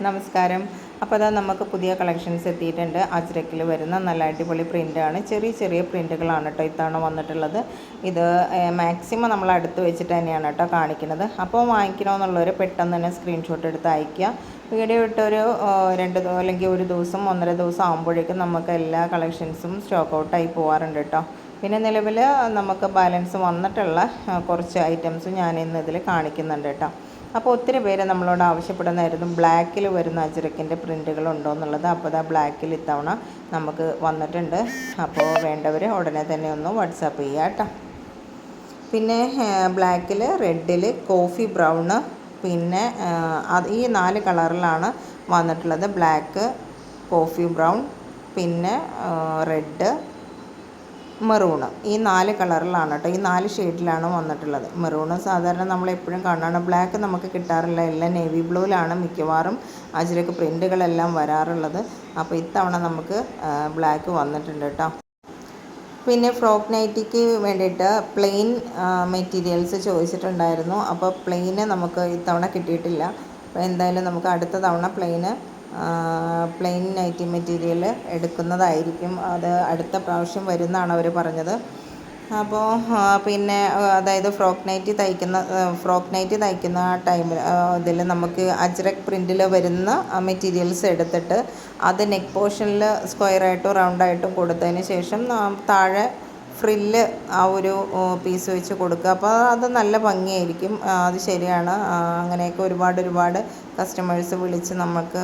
നമസ്കാരം. അപ്പോൾ അതാ നമുക്ക് പുതിയ കളക്ഷൻസ് എത്തിയിട്ടുണ്ട്. അജ്രക്കിൽ വരുന്ന നല്ല അടിപൊളി പ്രിൻ്റാണ്. ചെറിയ ചെറിയ പ്രിൻ്റുകളാണ് കേട്ടോ ഇത്തവണ വന്നിട്ടുള്ളത്. ഇത് മാക്സിമം നമ്മൾ അടുത്ത് വെച്ചിട്ട് തന്നെയാണ് കേട്ടോ കാണിക്കുന്നത്. അപ്പോൾ വാങ്ങിക്കണമെന്നുള്ളവർ പെട്ടെന്ന് തന്നെ സ്ക്രീൻഷോട്ട് എടുത്ത് അയയ്ക്കുക. വീഡിയോ ഇട്ടൊരു 2 അല്ലെങ്കിൽ ഒരു ദിവസം 1.5 ദിവസം ആകുമ്പോഴേക്കും നമുക്ക് എല്ലാ കളക്ഷൻസും സ്റ്റോക്ക് ഔട്ടായി പോകാറുണ്ട് കേട്ടോ. പിന്നെ നിലവിൽ നമുക്ക് ബാലൻസ് വന്നിട്ടുള്ള കുറച്ച് ഐറ്റംസും ഞാൻ ഇന്ന് ഇതിൽ കാണിക്കുന്നുണ്ട് കേട്ടോ. അപ്പോൾ ഒത്തിരി പേര് നമ്മളോട് ആവശ്യപ്പെടുന്നതായിരുന്നു ബ്ലാക്കിൽ വരുന്ന അജ്രക്കിൻ്റെ പ്രിൻറ്റുകൾ ഉണ്ടോ എന്നുള്ളത്. അപ്പോൾ അത് ബ്ലാക്കിൽ ഇത്തവണ നമുക്ക് വന്നിട്ടുണ്ട്. അപ്പോൾ വേണ്ടവർ ഉടനെ തന്നെ ഒന്ന് വാട്സാപ്പ് ചെയ്യുക കേട്ടോ. പിന്നെ ബ്ലാക്കിൽ, റെഡിൽ, കോഫി ബ്രൗണ്, പിന്നെ ഈ 4 കളറിലാണ് വന്നിട്ടുള്ളത്. ബ്ലാക്ക്, കോഫി ബ്രൗൺ, പിന്നെ റെഡ്, മെറൂണ്. ഈ 4 കളറിലാണ് കേട്ടോ, ഈ 4 ഷെയ്ഡിലാണ് വന്നിട്ടുള്ളത്. മെറൂണ് സാധാരണ നമ്മളെപ്പോഴും കാണാണ്. ബ്ലാക്ക് നമുക്ക് കിട്ടാറില്ല. എല്ലാം നേവി ബ്ലൂവിലാണ് മിക്കവാറും അജ്രക്ക് പ്രിൻറ്റുകളെല്ലാം വരാറുള്ളത്. അപ്പോൾ ഇത്തവണ നമുക്ക് ബ്ലാക്ക് വന്നിട്ടുണ്ട് കേട്ടോ. പിന്നെ ഫ്രോക്ക് നൈറ്റിക്ക് വേണ്ടിയിട്ട് പ്ലെയിൻ മെറ്റീരിയൽസ് ചോദിച്ചിട്ടുണ്ടായിരുന്നു. അപ്പോൾ പ്ലെയിന് നമുക്ക് ഇത്തവണ കിട്ടിയിട്ടില്ല. അപ്പോൾ എന്തായാലും നമുക്ക് അടുത്ത തവണ പ്ലെയിൻ നൈറ്റി മെറ്റീരിയൽ എടുക്കുന്നതായിരിക്കും. അത് അടുത്ത പ്രാവശ്യം വരുമെന്നാണ് അവർ പറഞ്ഞത്. അപ്പോൾ പിന്നെ അതായത് ഫ്രോക്ക് നൈറ്റി തയ്ക്കുന്ന ടൈമിൽ ഇതിൽ നമുക്ക് അജ്രക് പ്രിൻറ്റിൽ വരുന്ന മെറ്റീരിയൽസ് എടുത്തിട്ട് അത് നെക്ക് പോർഷനിൽ സ്ക്വയറായിട്ടും റൗണ്ടായിട്ടും കൊടുത്തതിന് ശേഷം താഴെ ഫ്രില്ല് ആ ഒരു പീസ് വെച്ച് കൊടുക്കുക. അപ്പോൾ അത് നല്ല ഭംഗിയായിരിക്കും. അത് ശരിയാണ്. അങ്ങനെയൊക്കെ ഒരുപാട് കസ്റ്റമേഴ്സ് വിളിച്ച് നമുക്ക്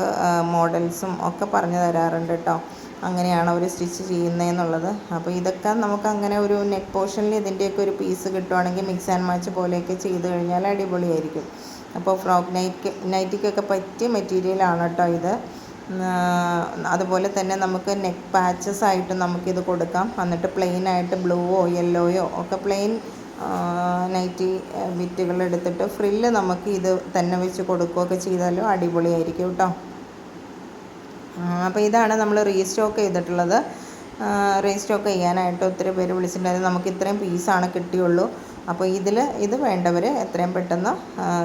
മോഡൽസും ഒക്കെ പറഞ്ഞു തരാറുണ്ട് കേട്ടോ. അങ്ങനെയാണ് അവർ സ്റ്റിച്ച് ചെയ്യുന്നതെന്നുള്ളത്. അപ്പോൾ ഇതൊക്കെ നമുക്ക് അങ്ങനെ ഒരു നെക്ക് പോർഷനിൽ ഇതിൻ്റെയൊക്കെ ഒരു പീസ് കിട്ടുവാണെങ്കിൽ മിക്സ് ആൻഡ് മാച്ച് പോലെയൊക്കെ ചെയ്ത് കഴിഞ്ഞാൽ അടിപൊളിയായിരിക്കും. അപ്പോൾ ഫ്രോക്ക് നൈറ്റിക്കൊക്കെ പറ്റിയ മെറ്റീരിയലാണ് കേട്ടോ ഇത്. അതുപോലെ തന്നെ നമുക്ക് നെക്ക് പാച്ചസ് ആയിട്ട് നമുക്കിത് കൊടുക്കാം. എന്നിട്ട് പ്ലെയിനായിട്ട് ബ്ലൂവോ യെല്ലോയോ ഒക്കെ പ്ലെയിൻ നൈറ്റി ബിറ്റുകൾ എടുത്തിട്ട് ഫ്രില്ല് നമുക്ക് ഇത് തന്നെ വെച്ച് കൊടുക്കുകയൊക്കെ ചെയ്താലും അടിപൊളിയായിരിക്കും കേട്ടോ. അപ്പോൾ ഇതാണ് നമ്മൾ റീസ്റ്റോക്ക് ചെയ്തിട്ടുള്ളത്. റീസ്റ്റോക്ക് ചെയ്യാനായിട്ട് ഒത്തിരി പേര് വിളിച്ചിട്ടുണ്ടായിരുന്നു. നമുക്ക് ഇത്രയും പീസാണ് കിട്ടിയുള്ളൂ. അപ്പോൾ ഇത് വേണ്ടവർ എത്രയും പെട്ടെന്ന്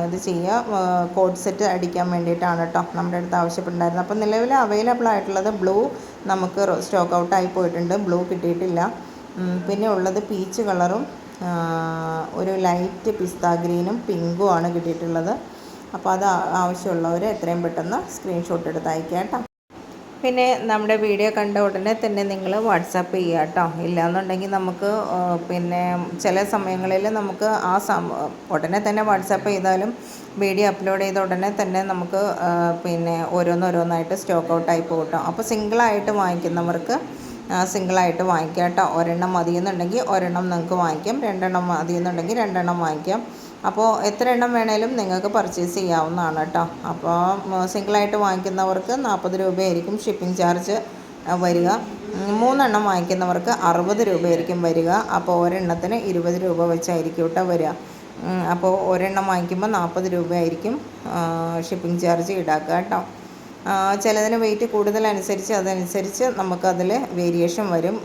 ഇത് ചെയ്യുക. കോഡ് സെറ്റ് അടിക്കാൻ വേണ്ടിയിട്ടാണ് കേട്ടോ നമ്മുടെ അടുത്ത് ആവശ്യപ്പെട്ടിട്ടുണ്ടായിരുന്നത്. അപ്പോൾ നിലവിൽ അവൈലബിൾ ആയിട്ടുള്ളത് ബ്ലൂ നമുക്ക് സ്റ്റോക്ക് ഔട്ടായി പോയിട്ടുണ്ട്. ബ്ലൂ കിട്ടിയിട്ടില്ല. പിന്നെ ഉള്ളത് പീച്ച് കളറും ഒരു ലൈറ്റ് പിസ്ത ഗ്രീനും പിങ്കും ആണ് കിട്ടിയിട്ടുള്ളത്. അപ്പോൾ അത് ആവശ്യമുള്ളവർ എത്രയും പെട്ടെന്ന് സ്ക്രീൻഷോട്ട് എടുത്ത് അയക്കുക കേട്ടോ. പിന്നെ നമ്മുടെ വീഡിയോ കണ്ട ഉടനെ തന്നെ നിങ്ങൾ വാട്സാപ്പ് ചെയ്യുക കേട്ടോ. ഇല്ലയെന്നുണ്ടെങ്കിൽ നമുക്ക് പിന്നെ ചില സമയങ്ങളിൽ നമുക്ക് ഉടനെ തന്നെ വാട്സാപ്പ് ചെയ്താലും വീഡിയോ അപ്ലോഡ് ചെയ്ത ഉടനെ തന്നെ നമുക്ക് പിന്നെ ഓരോന്നായിട്ട് സ്റ്റോക്ക് ഔട്ടായി പോകും കേട്ടോ. അപ്പോൾ സിംഗിളായിട്ട് വാങ്ങിക്കുന്നവർക്ക് സിംഗിളായിട്ട് വാങ്ങിക്കാം കേട്ടോ. ഒരെണ്ണം മതിയെന്നുണ്ടെങ്കിൽ ഒരെണ്ണം നിങ്ങൾക്ക് വാങ്ങിക്കാം. 2 എണ്ണം മതിയെന്നുണ്ടെങ്കിൽ 2 എണ്ണം വാങ്ങിക്കാം. അപ്പോൾ എത്ര എണ്ണം വേണേലും നിങ്ങൾക്ക് പർച്ചേസ് ചെയ്യാവുന്നതാണ് കേട്ടോ. അപ്പോൾ സിംഗിളായിട്ട് വാങ്ങിക്കുന്നവർക്ക് 40 രൂപയായിരിക്കും ഷിപ്പിംഗ് ചാർജ് വരിക. 3 എണ്ണം വാങ്ങിക്കുന്നവർക്ക് 60 രൂപയായിരിക്കും വരിക. അപ്പോൾ ഒരെണ്ണത്തിന് 20 രൂപ വെച്ചായിരിക്കും കേട്ടോ വരിക. അപ്പോൾ ഒരെണ്ണം വാങ്ങിക്കുമ്പോൾ 40 രൂപയായിരിക്കും ഷിപ്പിംഗ് ചാർജ് ഈടാക്കുക കേട്ടോ. ചിലതിന് വെയിറ്റ് കൂടുതലനുസരിച്ച് അതനുസരിച്ച് നമുക്കതിൽ വേരിയേഷൻ വരും.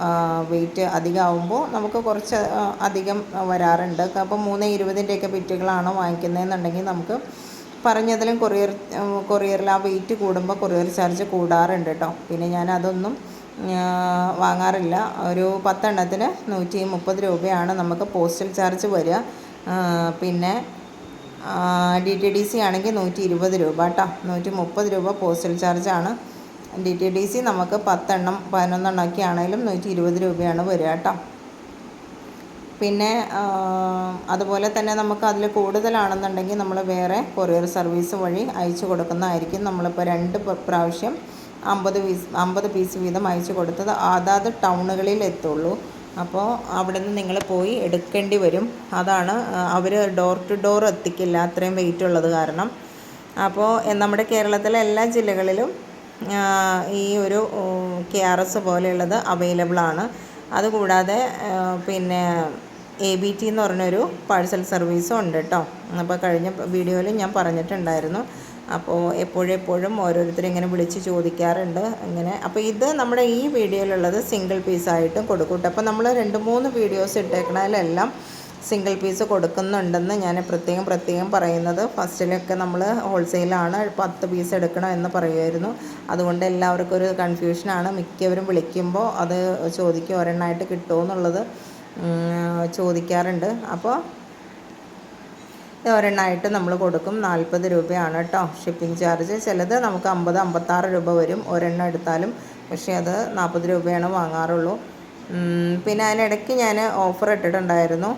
വെയിറ്റ് അധികമാകുമ്പോൾ നമുക്ക് കുറച്ച് അധികം വരാറുണ്ട്. അപ്പോൾ 3.20-ൻ്റെയൊക്കെ ബിറ്റുകളാണ് വാങ്ങിക്കുന്നതെന്നുണ്ടെങ്കിൽ നമുക്ക് പറഞ്ഞതിലും കൊറിയറിൽ ആ വെയിറ്റ് കൂടുമ്പോൾ കൊറിയർ ചാർജ് കൂടാറുണ്ട് കേട്ടോ. പിന്നെ ഞാൻ അതൊന്നും വാങ്ങാറില്ല. ഒരു 10 എണ്ണത്തിന് 130 രൂപയാണ് നമുക്ക് പോസ്റ്റൽ ചാർജ് വരിക. പിന്നെ DTDC ആണെങ്കിൽ 120 രൂപ കേട്ടോ. 130 രൂപ പോസ്റ്റൽ ചാർജാണ്. DTDC നമുക്ക് 10 എണ്ണം 11 എണ്ണമൊക്കെ ആണെങ്കിലും 120 രൂപയാണ് വരിക കേട്ടോ. പിന്നെ അതുപോലെ തന്നെ നമുക്ക് അതിൽ കൂടുതലാണെന്നുണ്ടെങ്കിൽ നമ്മൾ വേറെ കൊറിയർ സർവീസ് വഴി അയച്ചു കൊടുക്കുന്നതായിരിക്കും. നമ്മളിപ്പോൾ 2 പ്രാവശ്യം 50 പീസ് വീതം അയച്ചു കൊടുത്തത് അതാത് ടൗണുകളിൽ എത്തുള്ളൂ. അപ്പോൾ അവിടെ നിന്ന് നിങ്ങൾ പോയി എടുക്കേണ്ടി വരും. അതാണ് അവർ ഡോർ ടു ഡോർ എത്തിക്കില്ല, അത്രയും വെയിറ്റ് ഉള്ളത് കാരണം. അപ്പോൾ നമ്മുടെ കേരളത്തിലെ എല്ലാ ജില്ലകളിലും ഈ ഒരു KRS പോലെയുള്ളത് അവൈലബിൾ ആണ്. അതുകൂടാതെ പിന്നെ ABT എന്ന് പറഞ്ഞൊരു പാഴ്സൽ സർവീസും ഉണ്ട് കേട്ടോ. അപ്പോൾ കഴിഞ്ഞ വീഡിയോയിൽ ഞാൻ പറഞ്ഞിട്ടുണ്ടായിരുന്നു. അപ്പോൾ എപ്പോഴും ഓരോരുത്തരും ഇങ്ങനെ വിളിച്ച് ചോദിക്കാറുണ്ട് ഇങ്ങനെ. അപ്പോൾ ഇത് നമ്മുടെ ഈ വീഡിയോയിലുള്ളത് സിംഗിൾ പീസായിട്ടും കൊടുക്കും കേട്ടോ. അപ്പോൾ നമ്മൾ 2-3 വീഡിയോസ് ഇട്ടേക്കണതിലെല്ലാം സിംഗിൾ പീസ് കൊടുക്കുന്നുണ്ടെന്ന് ഞാൻ പ്രത്യേകം പറയുന്നത്. ഫസ്റ്റിലൊക്കെ നമ്മൾ ഹോൾസെയിലാണ് 10 പീസ് എടുക്കണം എന്ന് പറയുമായിരുന്നു. അതുകൊണ്ട് എല്ലാവർക്കും ഒരു കൺഫ്യൂഷനാണ്. മിക്കവരും വിളിക്കുമ്പോൾ അത് ചോദിക്കും ഒരെണ്ണമായിട്ട് കിട്ടുമോ എന്നുള്ളത് ചോദിക്കാറുണ്ട്. അപ്പോൾ ഒരെണ്ണമായിട്ട് നമ്മൾ കൊടുക്കും. 40 രൂപയാണ് കേട്ടോ ഷിപ്പിംഗ് ചാർജ്. ചിലത് നമുക്ക് 50-56 രൂപ വരും ഒരെണ്ണം എടുത്താലും. പക്ഷേ അത് 40 രൂപയാണ് വാങ്ങാറുള്ളൂ. പിന്നെ അതിനിടയ്ക്ക് ഞാൻ ഓഫർ ഇട്ടിട്ടുണ്ടായിരുന്നു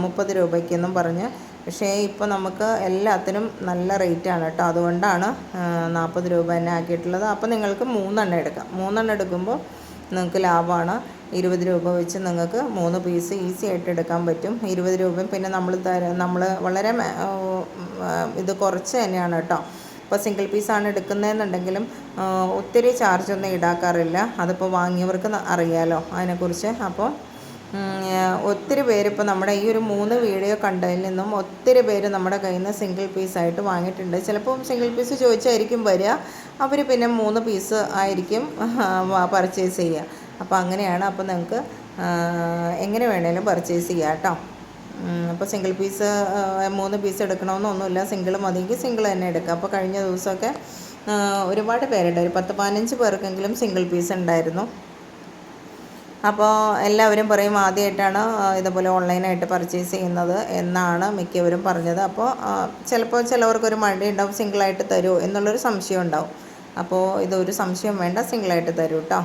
30 രൂപയ്ക്കെന്നും പറഞ്ഞ്. പക്ഷേ ഇപ്പോൾ നമുക്ക് എല്ലാത്തിനും നല്ല റേറ്റാണ് കേട്ടോ. അതുകൊണ്ടാണ് 40 രൂപ തന്നെ ആക്കിയിട്ടുള്ളത്. അപ്പോൾ നിങ്ങൾക്ക് 3 എടുക്കാം. 3 എടുക്കുമ്പോൾ നിങ്ങൾക്ക് ലാഭമാണ്. 20 രൂപ വെച്ച് നിങ്ങൾക്ക് 3 പീസ് ഈസി ആയിട്ട് എടുക്കാൻ പറ്റും. 20 രൂപയും പിന്നെ നമ്മൾ വളരെ ഇത് കുറച്ച് തന്നെയാണ് കേട്ടോ. ഇപ്പോൾ സിംഗിൾ പീസാണ് എടുക്കുന്നതെന്നുണ്ടെങ്കിലും ഒത്തിരി ചാർജൊന്നും ഈടാക്കാറില്ല. അതിപ്പോൾ വാങ്ങിയവർക്ക് അറിയാമല്ലോ അതിനെക്കുറിച്ച്. അപ്പോൾ ഒത്തിരി പേര് ഇപ്പോൾ നമ്മുടെ ഈ ഒരു 3 വീഡിയോ കണ്ടതിൽ നിന്നും ഒത്തിരി പേര് നമ്മുടെ കയ്യിൽ നിന്ന് സിംഗിൾ പീസായിട്ട് വാങ്ങിയിട്ടുണ്ട്. ചിലപ്പോൾ സിംഗിൾ പീസ് ചോദിച്ചായിരിക്കും വരിക. അവർ പിന്നെ 3 പീസ് ആയിരിക്കും പർച്ചേസ് ചെയ്യുക. അപ്പോൾ അങ്ങനെയാണ്. അപ്പോൾ നിങ്ങൾക്ക് എങ്ങനെ വേണേലും പർച്ചേസ് ചെയ്യാം കേട്ടോ. അപ്പോൾ സിംഗിൾ പീസ് 3 പീസ് എടുക്കണമെന്നൊന്നുമില്ല. സിംഗിൾ മതിയെങ്കിൽ സിംഗിൾ തന്നെ എടുക്കുക. അപ്പോൾ കഴിഞ്ഞ ദിവസമൊക്കെ ഒരുപാട് പേരുണ്ട്. ഒരു 10-15 പേർക്കെങ്കിലും സിംഗിൾ പീസ് ഉണ്ടായിരുന്നു. അപ്പോൾ എല്ലാവരും പറയും ആദ്യമായിട്ടാണ് ഇതുപോലെ ഓൺലൈനായിട്ട് പർച്ചേസ് ചെയ്യുന്നത് എന്നാണ് മിക്കവരും പറഞ്ഞത്. അപ്പോൾ ചിലപ്പോൾ ചിലവർക്കൊരു മടിയുണ്ടാവും, സിംഗിളായിട്ട് തരുമോ എന്നുള്ളൊരു സംശയം ഉണ്ടാവും. അപ്പോൾ ഇതൊരു സംശയം വേണ്ട, സിംഗിളായിട്ട് തരൂ കേട്ടോ.